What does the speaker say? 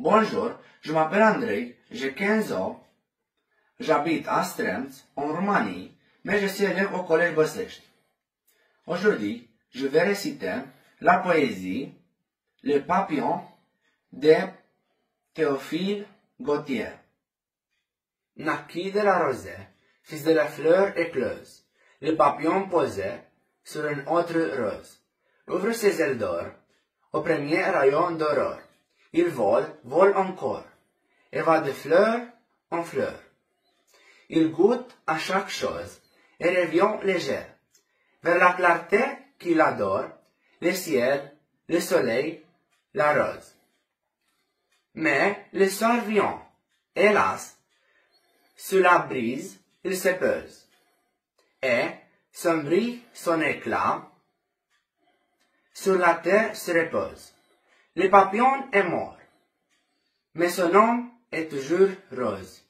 Bonjour, je m'appelle Andrei, j'ai 15 ans, j'habite à Stremț, en Roumanie, mais je suis élève au collège Băsești. Aujourd'hui, je vais réciter la poésie Le papillon de Théophile Gautier. Naquit de la rosée, fils de la fleur éclose, le papillon posé sur une autre rose. Ouvre ses ailes d'or, au premier rayon d'aurore. Il vole, vole encore, et va de fleur en fleur. Il goûte à chaque chose, et revient léger, vers la clarté qu'il adore, le ciel, le soleil, la rose. Mais le soir vient, hélas, sous la brise, il se pose, et, sombrit son éclat, sur la terre se repose. Le papillon est mort, mais son nom est toujours rose.